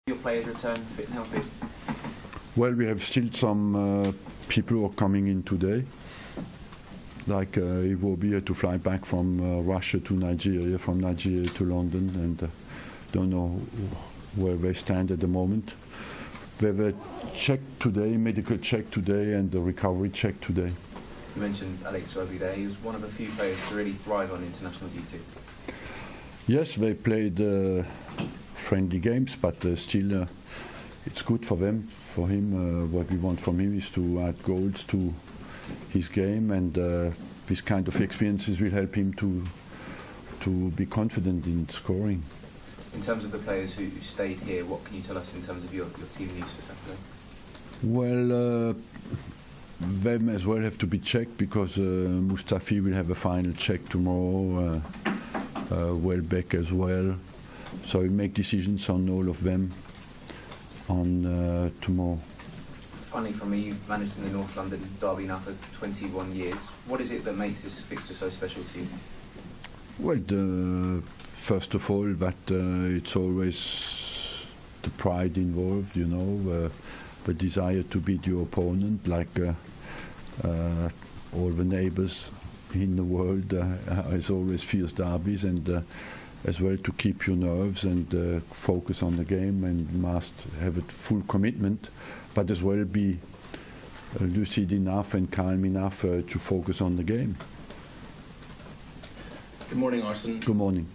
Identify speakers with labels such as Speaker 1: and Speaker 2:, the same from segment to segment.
Speaker 1: Your players return fit and healthy?
Speaker 2: Well, we have still some people who are coming in today. Like Iwobi had to fly back from Russia to Nigeria, from Nigeria to London, and don't know where they stand at the moment. We have a check today, medical check today, and a recovery check today.
Speaker 1: You mentioned Alex Iwobi there. He was one of a few players to really thrive on international duty.
Speaker 2: Yes, they played friendly games, but still it's good for them. For him, what we want from him is to add goals to his game, and this kind of experiences will help him to be confident in scoring.
Speaker 1: In terms of the players who stayed here, what can you tell us in terms of your team news for Saturday?
Speaker 2: Well, them as well have to be checked, because Mustafi will have a final check tomorrow, Welbeck as well. So we make decisions on all of them on tomorrow.
Speaker 1: Finally, from me, you've managed in the North London derby now for 21 years. What is it that makes this fixture so special to you?
Speaker 2: Well, first of all, that it's always the pride involved, you know, the desire to beat your opponent, like all the neighbours in the world. It's always fierce derbies, and as well to keep your nerves and focus on the game, and must have a full commitment, but as well be lucid enough and calm enough to focus on the game.
Speaker 3: Good morning, Arsene.
Speaker 2: Good morning.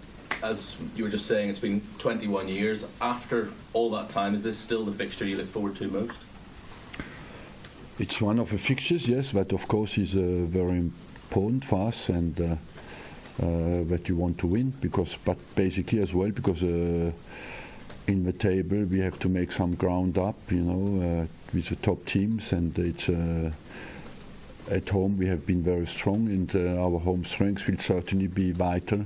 Speaker 3: As you were just saying, it's been 21 years. After all that time, is this still the fixture you look forward to most?
Speaker 2: It's one of the fixtures, yes, but of course is very important for us, and that you want to win, but basically as well because in the table we have to make some ground up, you know, with the top teams, and it's at home we have been very strong, and our home strengths will certainly be vital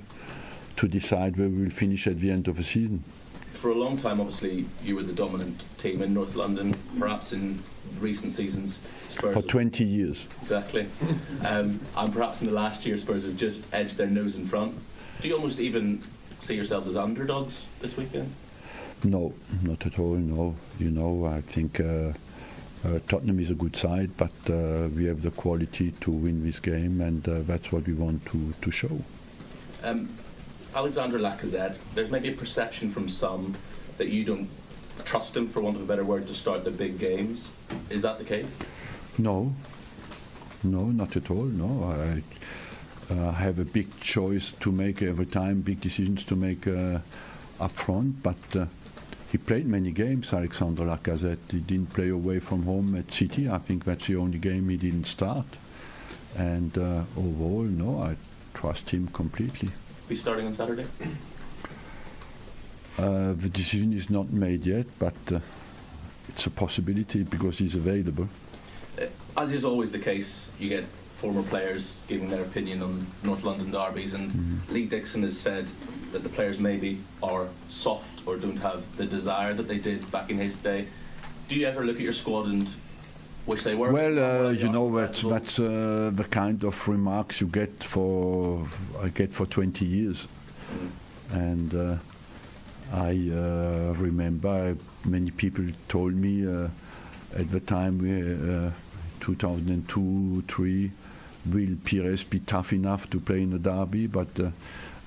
Speaker 2: to decide where we will finish at the end of the season.
Speaker 3: For a long time, obviously, you were the dominant team in North London. Perhaps in recent seasons, Spurs...
Speaker 2: For 20 years.
Speaker 3: Exactly. And perhaps in the last year, Spurs have just edged their nose in front. Do you almost even see yourselves as underdogs this weekend?
Speaker 2: No, not at all, no. You know, I think Tottenham is a good side, but we have the quality to win this game, and that's what we want to show.
Speaker 3: Alexander Lacazette, there's maybe a perception from some that you don't trust him, for want of a better word, to start the big games. Is that the case?
Speaker 2: No, not at all, no. I have a big choice to make every time, big decisions to make up front, but he played many games, Alexander Lacazette. He didn't play away from home at City. I think that's the only game he didn't start. And overall, no, I trust him completely.
Speaker 3: Be starting on Saturday?
Speaker 2: The decision is not made yet, but it's a possibility because he's available.
Speaker 3: As is always the case, you get former players giving their opinion on North London derbies, and Lee Dixon has said that the players maybe are soft or don't have the desire that they did back in his day. Do you ever look at your squad and wish they were?
Speaker 2: Well, you know, that's the kind of remarks you get I get for 20 years. And I remember many people told me at the time, 2002-03, will Pires be tough enough to play in the derby? But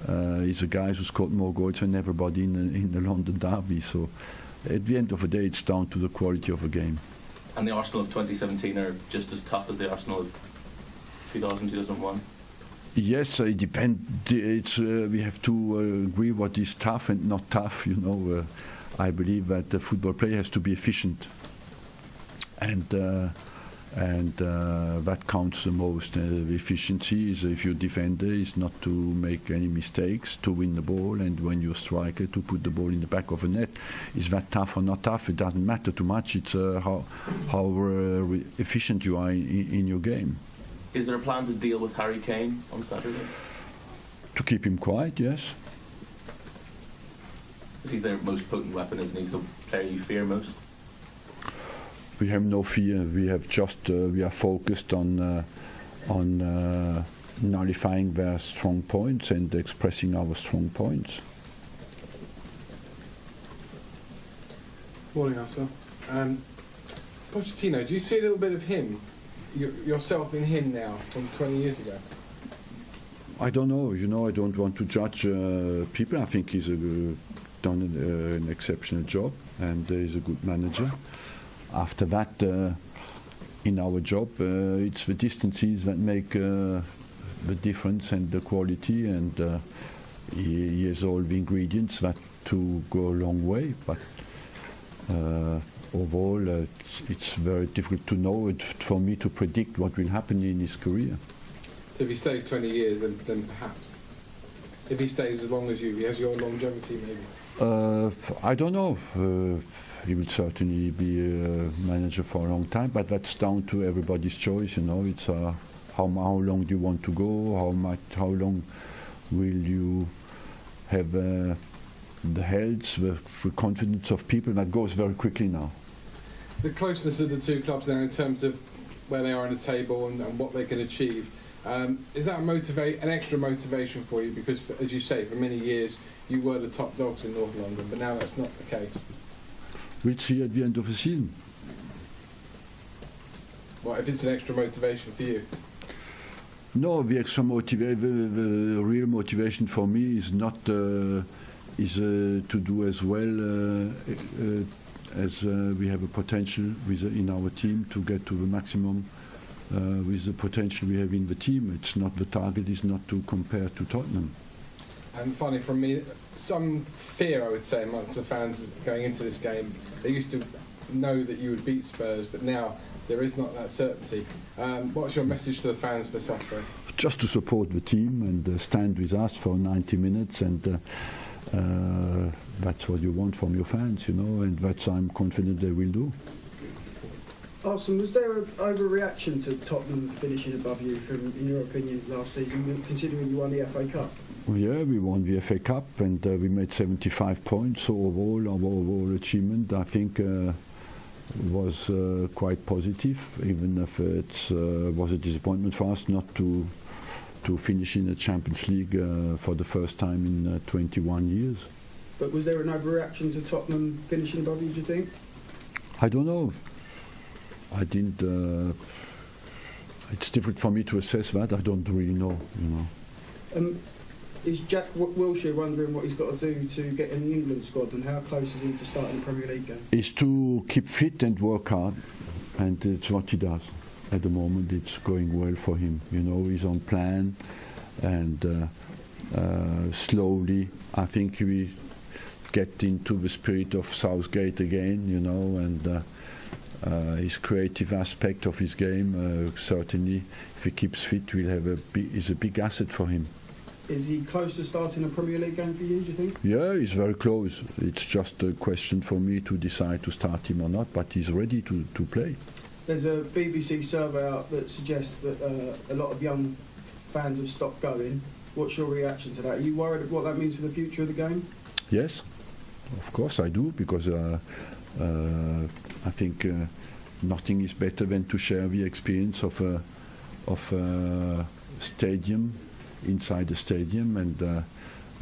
Speaker 2: he's a guy who scored more goals than everybody in the London derby. So at the end of the day, it's down to the quality of the game.
Speaker 3: And the Arsenal of 2017 are just as tough as the Arsenal of 2000, 2001?
Speaker 2: Yes, it depends. We have to agree what is tough and not tough. You know, I believe that the football player has to be efficient, and that counts the most. Efficiency is, if your defender is not to make any mistakes, to win the ball, and when you're striker to put the ball in the back of the net. Is that tough or not tough? It doesn't matter too much. It's how efficient you are in your game.
Speaker 3: Is there a plan to deal with Harry Kane on Saturday?
Speaker 2: To keep him quiet, yes.
Speaker 3: He's their most potent weapon, isn't he? He's the player you fear most.
Speaker 2: We have no fear. We have just we are focused on nullifying their strong points and expressing our strong points.
Speaker 4: Morning, Arsenal. Pochettino, do you see a little bit of him, yourself in him now, from 20 years ago?
Speaker 2: I don't know. I don't want to judge people. I think he's done an exceptional job, and he's a good manager. After that, in our job, it's the distances that make the difference and the quality, and he has all the ingredients that to go a long way. But overall, it's very difficult to know. For me to predict what will happen in his career.
Speaker 4: So if he stays 20 years, then perhaps. If he stays as long as you, he has your longevity maybe.
Speaker 2: I don't know. He will certainly be a manager for a long time, but that's down to everybody's choice. It's how long do you want to go? How long will you have the health, the confidence of people? That goes very quickly now.
Speaker 4: The closeness of the two clubs now, in terms of where they are in the table and what they can achieve, is that an extra motivation for you? Because, as you say, for many years you were the top dogs in North London, but now that's not the case.
Speaker 2: We'll see at the end of the season.
Speaker 4: What if it's an extra motivation for you?
Speaker 2: No, the extra the real motivation for me is not to do as well as we have a potential in our team to get to the maximum with the potential we have in the team. It's not, the target is not to compare to Tottenham.
Speaker 4: And finally, from me, some fear, I would say, amongst the fans going into this game. They used to know that you would beat Spurs, but now there is not that certainty. What's your message to the fans for Saturday?
Speaker 2: Just to support the team and stand with us for 90 minutes, and that's what you want from your fans, and that's I'm confident they will do.
Speaker 5: Arsenal, was there an overreaction to Tottenham finishing above you, in your opinion, last season, considering you won the FA Cup?
Speaker 2: Well, yeah, we won the FA Cup, and we made 75 points. So overall, our overall achievement, I think, was quite positive, even if it was a disappointment for us not to finish in the Champions League for the first time in 21 years.
Speaker 5: But was there an overreaction to Tottenham finishing above you, do you think?
Speaker 2: I don't know. I didn't. It's difficult for me to assess that. I don't really know.
Speaker 5: Is Jack Wilshere wondering what he's got to do to get in the England squad, and how close is he to starting the Premier League game?
Speaker 2: Is to keep fit and work hard, and it's what he does. At the moment, it's going well for him. He's on plan, and slowly, I think we get into the spirit of Southgate again. And his creative aspect of his game, certainly, if he keeps fit, is a big asset for him.
Speaker 5: Is he close to starting a Premier League game for you, do you think?
Speaker 2: Yeah, he's very close. It's just a question for me to decide to start him or not, but he's ready to play.
Speaker 5: There's a BBC survey out that suggests that a lot of young fans have stopped going. What's your reaction to that? Are you worried what that means for the future of the game?
Speaker 2: Yes, of course I do, because I think nothing is better than to share the experience of a stadium, inside the stadium, and there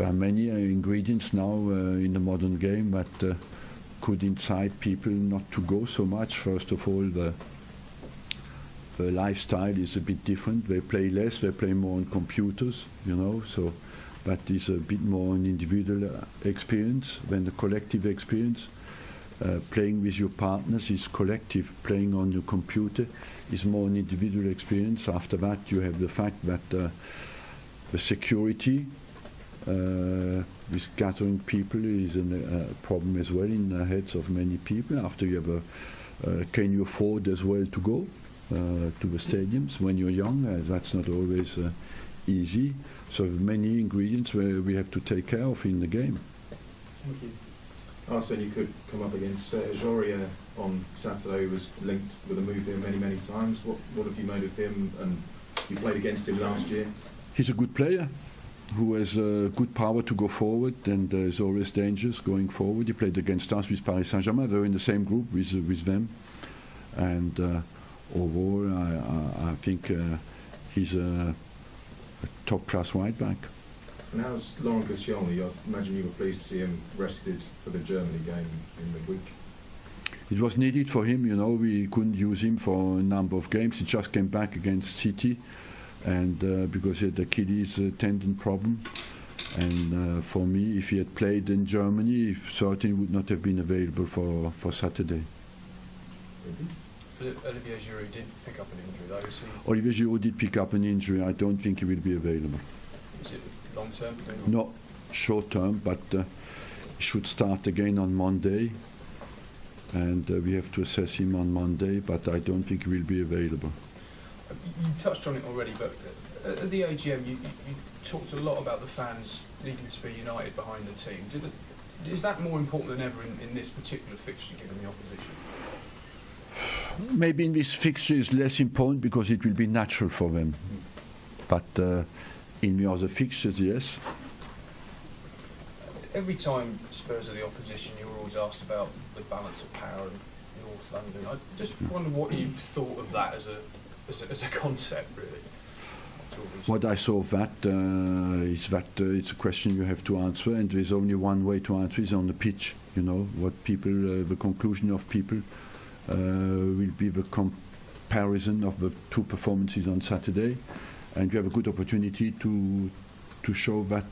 Speaker 2: are many ingredients now in the modern game that could incite people not to go so much. First of all, the lifestyle is a bit different. They play less, they play more on computers, so that is a bit more an individual experience than the collective experience. Playing with your partners is collective. Playing on your computer is more an individual experience. After that, you have the fact that the security with gathering people is a problem as well in the heads of many people. After you have can you afford as well to go to the stadiums when you're young? That's not always easy. So many ingredients where we have to take care of in the game.
Speaker 5: Thank you.
Speaker 6: Arsene, you could come up against Aurier on Saturday, who was linked with a move here many times. What have you made of him? And you played against him last year.
Speaker 2: He's a good player who has good power to go forward, and is always dangerous going forward. He played against us with Paris Saint-Germain. They were in the same group with them. And overall, I think he's a top-class right back.
Speaker 6: And how's Laurent Koscielny? I imagine you were pleased to see him rested for the Germany game in the week.
Speaker 2: it was needed for him. You know, we couldn't use him for a number of games. He just came back against City, and because he had the Achilles tendon problem. And for me, if he had played in Germany, he certainly would not have been available for Saturday.
Speaker 7: Olivier Giroud did pick up an injury, though. Is he?
Speaker 2: Olivier Giroud did pick up an injury. I don't think he will be available.
Speaker 7: Is it long term?
Speaker 2: No, short term, but he should start again on Monday. And we have to assess him on Monday, but I don't think he will be available.
Speaker 7: You touched on it already, but at the AGM, you talked a lot about the fans needing to be united behind the team. Is that more important than ever in this particular fixture, given the opposition?
Speaker 2: Maybe in this fixture is less important because it will be natural for them. But in the other fixtures, yes.
Speaker 7: Every time Spurs are the opposition, you're always asked about the balance of power in North London. I just wonder what you thought of that as a concept, really.
Speaker 2: What I saw of that is that it's a question you have to answer, and there's only one way to answer is on the pitch. You know, what people, the conclusion of people will be the comparison of the two performances on Saturday, and we have a good opportunity to show that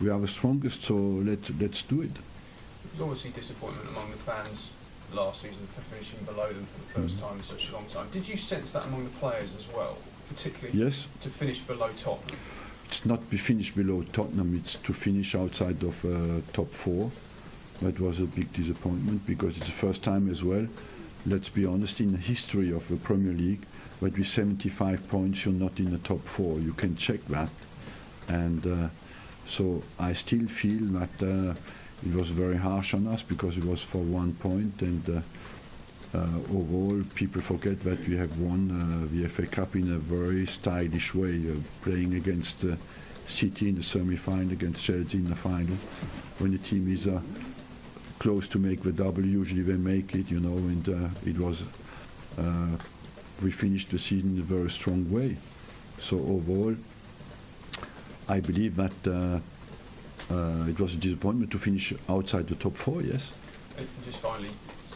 Speaker 2: we are the strongest. So let's do it.
Speaker 7: There was obviously disappointment among the fans last season for finishing below them for the first time in such a long time. Did you sense that among the players as well, particularly
Speaker 2: yes.
Speaker 7: To finish below Tottenham?
Speaker 2: It's not to finish below Tottenham, it's to finish outside of top four. That was a big disappointment because it's the first time as well, let's be honest, in the history of the Premier League, that with 75 points you're not in the top four. You can check that. And so I still feel that it was very harsh on us because it was for 1 point, and overall people forget that we have won the FA Cup in a very stylish way, playing against City in the semi-final, against Chelsea in the final. When the team is close to make the double, usually they make it, you know, and it was we finished the season in a very strong way. So overall I believe that it was a disappointment to finish outside the top four, yes.
Speaker 7: And just finally,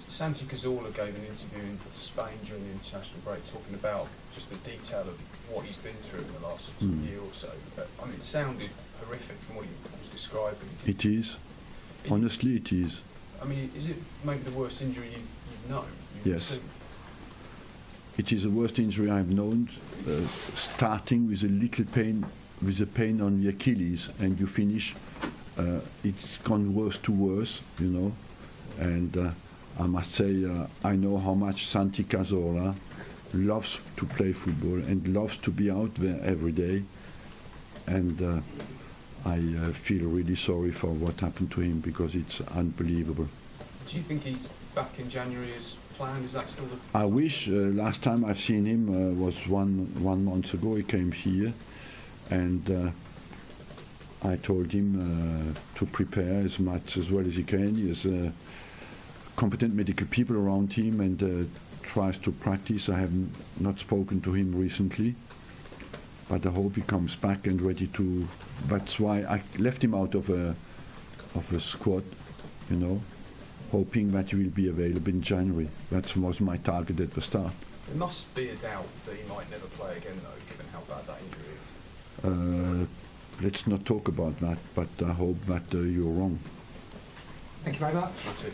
Speaker 7: Santi Cazorla gave an interview in Spain during the international break talking about just the detail of what he's been through in the last year or so. I mean, it sounded horrific from what he was describing.
Speaker 2: It is. Honestly, it is.
Speaker 7: I mean, is it maybe the worst injury you've known?
Speaker 2: Yes.
Speaker 7: Seen?
Speaker 2: It is the worst injury I've known, starting with a little pain, with a pain on the Achilles, and you finish, it's gone worse to worse, you know. And I must say, I know how much Santi Cazorla loves to play football and loves to be out there every day. And I feel really sorry for what happened to him because it's unbelievable.
Speaker 7: Do you think he's back in January as planned? Is that still the...
Speaker 2: I wish. Last time I've seen him was one month ago. He came here, and I told him to prepare as much as well as he can. He has competent medical people around him and tries to practice. I have not spoken to him recently, but I hope he comes back and ready to. That's why I left him out of a squad, you know, hoping that he will be available in January. That was my target at the start.
Speaker 7: There must be a doubt that he might never play again, though, given how bad that injury is.
Speaker 2: Let's not talk about that, but I hope that you're wrong.
Speaker 8: Thank you very much.
Speaker 7: That's it.